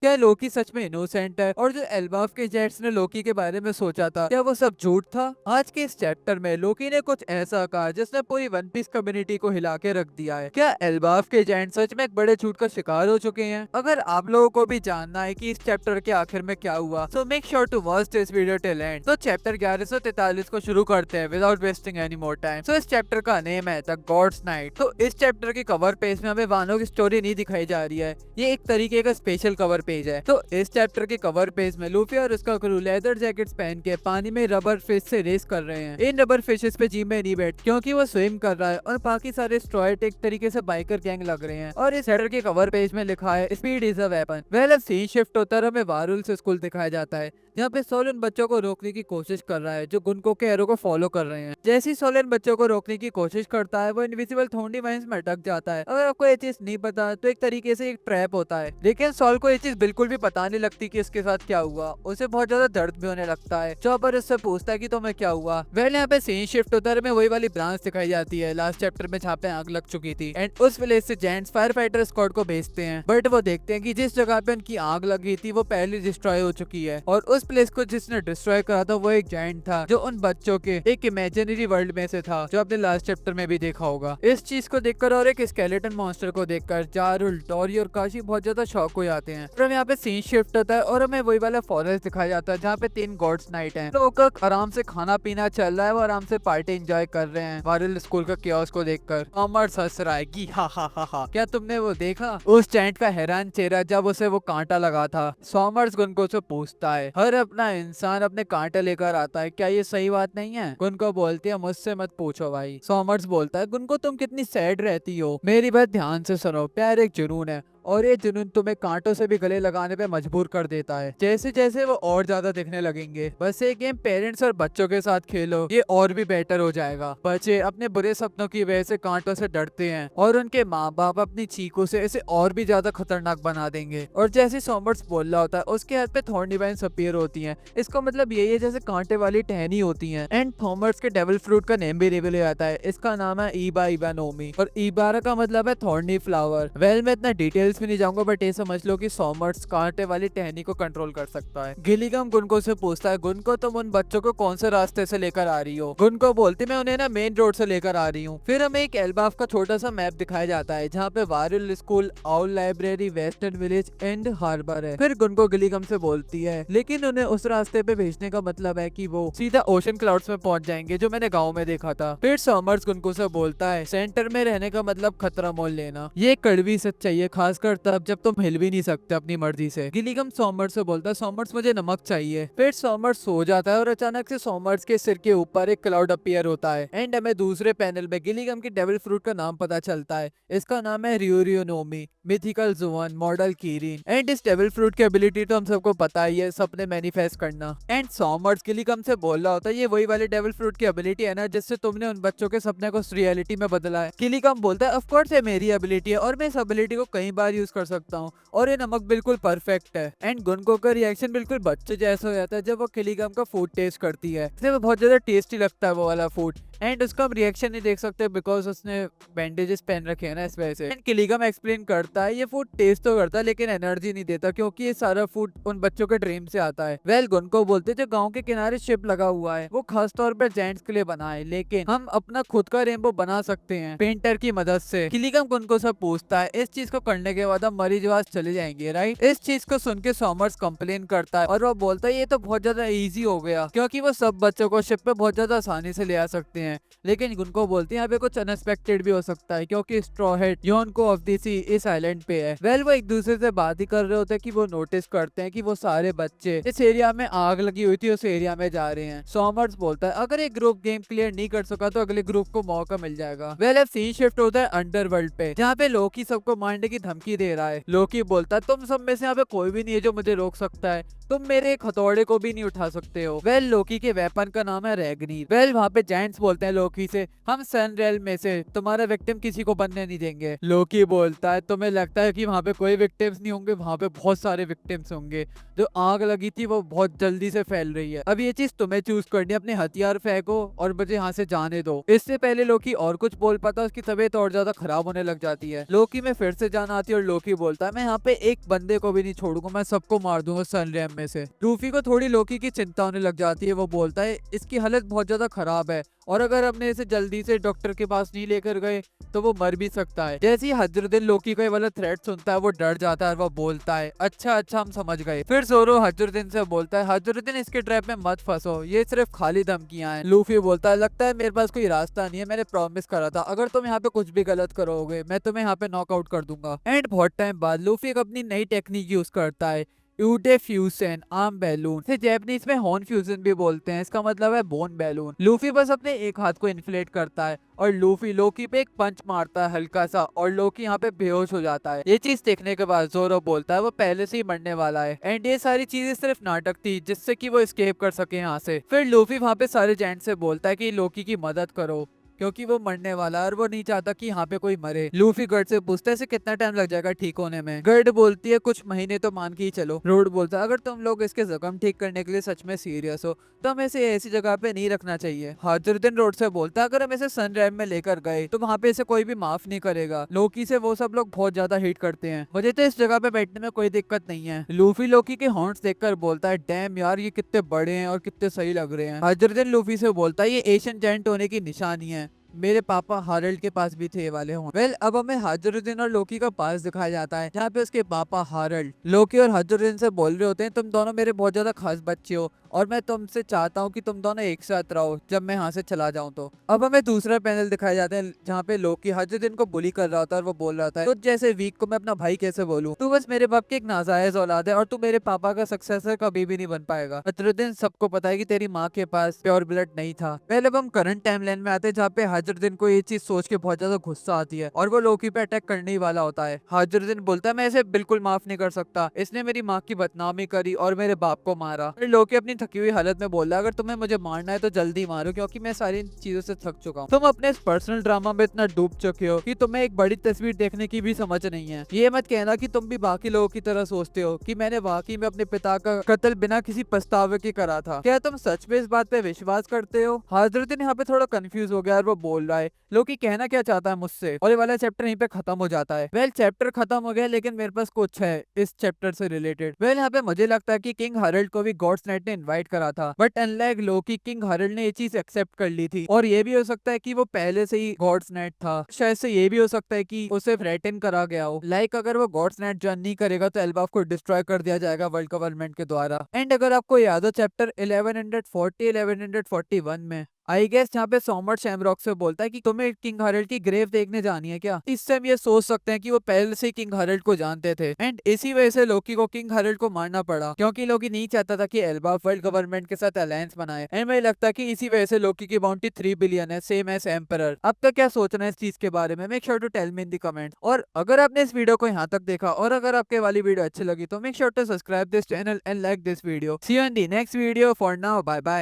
क्या लोकी सच में इनोसेंट है और जो एल्बाफ के जेट्स ने लोकी के बारे में सोचा था क्या वो सब झूठ था? आज के इस चैप्टर में लोकी ने कुछ ऐसा कहा जिसने पूरी वन पीस कम्युनिटी को हिला के रख दिया है। क्या एल्बाफ के जेंट सच में एक बड़े झूठ का शिकार हो चुके हैं? अगर आप लोगों को भी जानना है कि इस चैप्टर के आखिर में क्या हुआ, so make sure to watch this video till end. तो चैप्टर 1143 को शुरू करते हैं without wasting any more time. So इस चैप्टर का नेम है द गॉड्स नाइट। तो इस चैप्टर के कवर पेज में हमें वानों की स्टोरी नहीं दिखाई जा रही है, ये एक तरीके का स्पेशल कवर पेज है। तो इस चैप्टर के कवर पेज में लूफी और उसका क्रू लेदर जैकेट्स पहन के पानी में रबर फिश से रेस कर रहे हैं। इन रबर फिशेस पे जिम में नहीं बैठ क्योंकि वो स्विम कर रहा है और बाकी सारे स्ट्रॉयड एक तरीके से बाइकर गैंग लग रहे हैं। और इस चैप्टर के कवर पेज में लिखा है speed is a weapon. Well अब सीन शिफ्ट होता है, हमें वारुल से स्कूल दिखाया जाता है जहाँ पे सोलन बच्चों को रोकने की कोशिश कर रहा है जो गुनको के एरो को फॉलो कर रहे हैं। जैसे ही सोलन बच्चों को रोकने की कोशिश करता है वो इनविजिबल थोंडी वाइन्स में अटक जाता है। अगर आपको ये चीज नहीं पता तो एक तरीके से एक ट्रैप होता है, लेकिन सॉल को ये चीज बिल्कुल भी पता नहीं लगती कि इसके साथ क्या हुआ। उसे बहुत ज्यादा दर्द भी होने लगता है। चॉपर उससे पूछता है कि तुम्हें क्या हुआ। वेल यहाँ पे सीन शिफ्ट होता है, वही वाली ब्रांच दिखाई जाती है लास्ट चैप्टर में जहाँ पे आग लग चुकी थी एंड उस विलेज से जेंट्स फायर फाइटर स्क्वाड को भेजते हैं, बट वो देखते हैं कि जिस जगह पे उनकी आग लगी थी वो पहले डिस्ट्रॉय हो चुकी है और उस प्लेस को जिसने डिस्ट्रॉय करा था वो एक जायंट था जो उन बच्चों के एक इमेजिनरी वर्ल्ड में से था जो आपने लास्ट चैप्टर में भी देखा होगा। इस चीज को देखकर और एक स्केलेटन मॉन्स्टर को देखकर जारुल, डोरी और काशी बहुत ज्यादा शॉक हो जाते हैं। फिर यहाँ पे सीन शिफ्ट होता है और हमें वही वाला फॉरेस्ट दिखाया जाता है जहाँ पे 3 गॉड्स नाइट है। तो वो आराम से खाना पीना चल रहा है, वो आराम से पार्टी एंजॉय कर रहे हैं वारुल स्कूल का कियोस्क को देखकर। अमर हंस रहा है कि हा हा हा हा। क्या तुमने वो देखा उस जायंट का हैरान चेहरा जब उसे वो कांटा लगा था? सॉमर्स गुनको से पूछता है हर अपना इंसान अपने कांटे लेकर आता है, क्या ये सही बात नहीं है? गुनको बोलती है मुझसे मत पूछो भाई। सॉमर्स बोलता है गुनको तुम कितनी सैड रहती हो, मेरी बात ध्यान से सुनो, प्यार एक जुनून है और ये जुनून तुम्हें कांटों से भी गले लगाने पे मजबूर कर देता है। जैसे जैसे वो और ज्यादा दिखने लगेंगे, बस ये गेम पेरेंट्स और बच्चों के साथ खेलो, ये और भी बेटर हो जाएगा। बच्चे अपने बुरे सपनों की वजह से कांटों से डरते हैं और उनके माँ बाप अपनी चीखों से इसे और भी ज्यादा खतरनाक बना देंगे। और जैसे सॉमर्स बोल रहा होता है उसके हाथ पे थॉर्न डिवाइन्स अपीयर होती हैं। इसका मतलब यही है जैसे कांटे वाली टहनी होती है। एंड थॉमर्स के डेविल फ्रूट का नेम भी रिवील हो जाता है, इसका नाम है ईबा इबानोमी और ईबारा का मतलब है थॉर्नी फ्लावर। वेल मैं इतना डिटेल्स में नहीं जाऊंगा, बट ये समझ लो कि सॉमर्स कांटे वाली टहनी को कंट्रोल कर सकता है। गिलिगम गुनको से पूछता है गुनको तुम उन बच्चों को कौन से रास्ते से लेकर आ रही हो? गुनको बोलती मैं उन्हें ना मेन रोड से लेकर आ रही हूँ। फिर हमें एक एल्बाफ का छोटा सा मैप दिखाया जाता है जहाँ पे वारुल school, owl library, western village and harbour है। फिर गुनको गिलिगम से बोलती है लेकिन उन्हें उस रास्ते पे भेजने का मतलब है कि वो सीधा ओशन क्लाउड्स में पहुंच जाएंगे जो मैंने गाँव में देखा था। फिर सॉमर्स गुनको से बोलता है सेंटर में रहने का मतलब खतरा मोल लेना, ये कड़वी सच्चाई है, खासकर तब जब तुम हिल भी नहीं सकते अपनी मर्जी से। गिलिगम सॉमर्स से बोलता है सॉमर्स मुझे नमक चाहिए। फिर सॉमर्स सो जाता है और अचानक से सॉमर्स के सिर के ऊपर एक क्लाउड अपीयर होता है एंड हमें दूसरे पैनल में गिलिगम के डेविल फ्रूट का नाम पता चलता है। इसका नाम है रियोरियोनोमी, मिथिकल जुआन, मॉडल कीरिन। एंड इस डेविल फ्रूट की एबिलिटी तो हम सबको पता ही है, सपने मैनिफेस्ट करना। एंड सॉमर्स गिलिगम से बोल रहा होता है ये वही वाले डेविल फ्रूट की एबिलिटी है ना जिससे तुमने उन बच्चों के सपने को रियलिटी में बदला है? गिलिगम बोलता है ऑफ कोर्स ये मेरी एबिलिटी है और मैं इस एबिलिटी को कई बार यूज कर सकता हूँ और ये नमक बिल्कुल परफेक्ट है। एंड गुनको का रिएक्शन बिल्कुल बच्चे जैसा हो जाता है जब वो किलिगम का फूड टेस्ट करती है। इसे बहुत ज्यादा टेस्टी लगता है वो वाला फूड एंड उसका हम रिएक्शन नहीं देख सकते बिकॉज उसने बैंडेजेस पहन रखे हैं ना, इस वजह से। एंड किलिगम एक्सप्लेन करता है ये फूड टेस्ट तो करता है लेकिन एनर्जी नहीं देता क्योंकि ये सारा फूड उन बच्चों के ड्रीम से आता है। वेल गुनको बोलते जो गांव के किनारे शिप लगा हुआ है वो खास तौर पर जेंट्स के लिए बना है, लेकिन हम अपना खुद का रेनबो बना सकते हैं पेंटर की मदद से। किलिगम गुनको से पूछता है इस चीज को करने के बाद हम मरीजवास चले जाएंगे राइट? इस चीज को सुन के सॉमर्स कंप्लेन करता है और वो बोलता है ये तो बहुत ज्यादा इजी हो गया क्योंकि वो सब बच्चों को शिप पे बहुत ज्यादा आसानी से ले आ सकते हैं। लेकिन गुनको बोलती है यहाँ पे कुछ अनएक्सपेक्टेड भी हो सकता है क्योंकि स्ट्रॉ हेड योनको ऑफ द सी इस आइलैंड पे है। वेल वो एक दूसरे से बात ही कर रहे होते हैं कि वो नोटिस करते हैं कि वो सारे बच्चे इस एरिया में आग लगी हुई थी उस एरिया में जा रहे हैं। सॉमर्स बोलता है अगर एक ग्रुप गेम क्लियर नहीं कर सका तो अगले ग्रुप को मौका मिल जाएगा। वेल अब सीन शिफ्ट होता है अंडरवर्ल्ड पे जहाँ पे लोकी सबको मारने की धमकी दे रहा है। लोकी बोलता है तुम सब में से यहाँ पे कोई भी नहीं है जो मुझे रोक सकता है, तुम मेरे एक हथौड़े को भी नहीं उठा सकते हो। वेल लोकी के वेपन का नाम है रैगनीर। वेल वहाँ पे जायंट्स बोलते हैं लोकी से, हम सन रेल में से तुम्हारा विक्टिम किसी को बनने नहीं देंगे। लोकी बोलता है तुम्हें लगता है कि वहाँ पे कोई विक्टिम्स नहीं होंगे, वहाँ पे बहुत सारे विक्टिम्स होंगे। जो आग लगी थी वो बहुत जल्दी से फैल रही है। अब ये चीज तुम्हें चूज करनी है, अपने हथियार फेंको और मुझे यहाँ से जाने दो। इससे पहले लोकी और कुछ बोल पाता, उसकी तबीयत और ज्यादा खराब होने लग जाती है। लोकी में फिर से जान आती है और लोकी बोलता है मैं यहाँ पे एक बंदे को भी नहीं छोड़ूंगा, मैं सबको मार दूंगा सन रैम में से। लूफी को थोड़ी लोकी की चिंता होने लग जाती है। वो बोलता है इसकी हालत बहुत ज्यादा खराब है और अगर हमने इसे जल्दी से डॉक्टर के पास नहीं लेकर गए तो वो मर भी सकता है। जैसे ही हजरुद्दीन लोकी का ये वाला थ्रेट सुनता है वो डर जाता है और वो बोलता है अच्छा अच्छा हम समझ गए। फिर जोरो हजरुद्दीन से बोलता है हजरुद्दीन इसके ट्रैप में मत फंसो, ये सिर्फ खाली धमकियां हैं। लूफी बोलता है लगता है मेरे पास कोई रास्ता नहीं है, मैंने प्रॉमिस करा था अगर तुम यहाँ पे कुछ भी गलत करोगे मैं तुम्हें यहाँ पे नॉकआउट कर दूंगा। एंड बहुत टाइम बाद लूफी एक अपनी नई टेक्निक यूज करता है, यूडे फ्यूजन आर्म बैलून से जैपनीज में हॉर्न फ्यूजन भी बोलते हैं, इसका मतलब है बोन बैलून। लूफी बस अपने एक हाथ को इन्फ्लेट करता है और लूफी लोकी पे एक पंच मारता है हल्का सा और लोकी यहाँ पे बेहोश हो जाता है। ये चीज देखने के बाद जोरो बोलता है वो पहले से ही मरने वाला है एंड ये सारी चीजें सिर्फ नाटक थी जिससे कि वो एस्केप कर सके यहाँ से। फिर लूफी वहाँ पे सारे जेंट से बोलता है कि लोकी की मदद करो क्योंकि वो मरने वाला है और वो नहीं चाहता कि यहाँ पे कोई मरे। लूफी गर्ड से पूछता है इसे कितना टाइम लग जाएगा ठीक होने में। गर्ड बोलती है कुछ महीने तो मान के ही चलो। रोड बोलता है अगर तुम लोग इसके जख्म ठीक करने के लिए सच में सीरियस हो तो हमें इसे ऐसी जगह पे नहीं रखना चाहिए। हजरुद्दीन रोड से बोलता है अगर हम इसे सन रैम में लेकर गए तो वहाँ पे इसे कोई भी माफ नहीं करेगा, लोकी से वो सब लोग बहुत ज्यादा हिट करते हैं, मुझे तो इस जगह पे बैठने में कोई दिक्कत नहीं है। लूफी लोकी के हॉर्न्स देखकर बोलता है डैम यार ये कितने बड़े हैं और कितने सही लग रहे हैं। हजरुद्दीन लूफी से बोलता है ये एशियन जायंट होने की निशानी है, मेरे पापा हारल्ड के पास भी थे ये वाले हों। वेल अब हमें हजरुद्दीन और लोकी का पास दिखाया जाता है जहाँ पे उसके पापा हारल्ड लोकी और हजरुद्दीन से बोल रहे होते हैं तुम दोनों मेरे बहुत ज्यादा खास बच्चे हो और मैं तुमसे चाहता हूँ कि तुम दोनों एक साथ रहो जब मैं यहाँ से चला जाऊँ तो। अब हमें दूसरा पैनल दिखाया जाता है जहाँ पे लोकी हजरुद्दीन को बुली कर रहा होता है और वो बोल रहा था तो जैसे वीक को मैं अपना भाई कैसे बोलूँ, तू बस मेरे बाप की एक नाजायज औलाद है और तू मेरे पापा का सक्सेसर कभी भी नहीं बन पाएगा। हजरुद्दीन सबको पता है कि तेरी माँ के पास प्योर ब्लड नहीं था। पहले अब हम करंट टाइमलाइन में आते हैं जहाँ पे हजरुद्दीन को ये चीज सोच के बहुत ज्यादा गुस्सा आती है और वो लोकी पे अटैक करने ही वाला होता है। हजरुद्दीन बोलता है मैं इसे बिल्कुल माफ नहीं कर सकता, इसने मेरी माँ की बदनामी करी और मेरे बाप को मारा। फिर लोकी अपनी थकी हुई हालत में बोल रहा है अगर तुम्हें मुझे मारना है तो जल्दी मारो क्योंकि मैं सारी चीजों से थक चुका हूँ। तुम अपने इस पर्सनल ड्रामा में इतना डूब चुके हो कि तुम्हें एक बड़ी तस्वीर देखने की भी समझ नहीं है। ये मत कहना कि तुम भी बाकी लोगों की तरह सोचते हो कि मैंने वाकई में अपने पिता का कत्ल बिना किसी पछतावे के करा था। क्या तुम सच में इस बात पे विश्वास करते हो? हजरुद्दीन यहाँ पे थोड़ा कंफ्यूज हो गया और वो बोल रहा है लोकी कहना क्या चाहता है मुझसे, और ये वाला चैप्टर यहीं पे खत्म हो जाता है। वेल चैप्टर खत्म हो गया लेकिन मेरे पास कुछ है इस चैप्टर से रिलेटेड। वेल यहाँ पे मुझे लगता है कि किंग हरल्ड को भी गॉड्स नाइट ने इनवाइट करा था but unlike Loki king Herald ने ये चीज एक्सेप्ट कर ली थी और ये भी हो सकता है कि वो पहले से ही गॉड्स नाइट था। शायद से ये भी हो सकता है कि उसे थ्रेटन करा गया हो, लाइक अगर वो गॉड्स नाइट ज्वाइन नहीं करेगा तो एल्बाफ को डिस्ट्रॉय कर दिया जाएगा वर्ल्ड गवर्नमेंट के द्वारा। एंड अगर आपको याद हो चैप्टर 1140 1141 में आई गेस जहाँ पे सोमर शैमरॉक से बोलता है कि तुम्हें किंग हरल्ड की ग्रेव देखने जानी है क्या, इससे हम ये सोच सकते हैं कि वो पहले से किंग हरल्ड को जानते थे एंड इसी वजह से लोकी को किंग हरल्ड को मारना पड़ा क्योंकि लोकी नहीं चाहता था कि एल्बाफ वर्ल्ड गवर्नमेंट के साथ अलायंस बनाए। एंड मुझे लगता है कि इसी वजह से लोकी की बाउंटी 3 बिलियन है, सेम एज एम्परर। अब तक क्या सोचना है इस चीज के बारे में, make sure to tell me in the comment. और अगर आपने इस वीडियो को यहाँ तक देखा और अगर आपके वाली वीडियो अच्छी लगी तो make sure to subscribe this channel and like this video. See you in the next video, for now bye bye.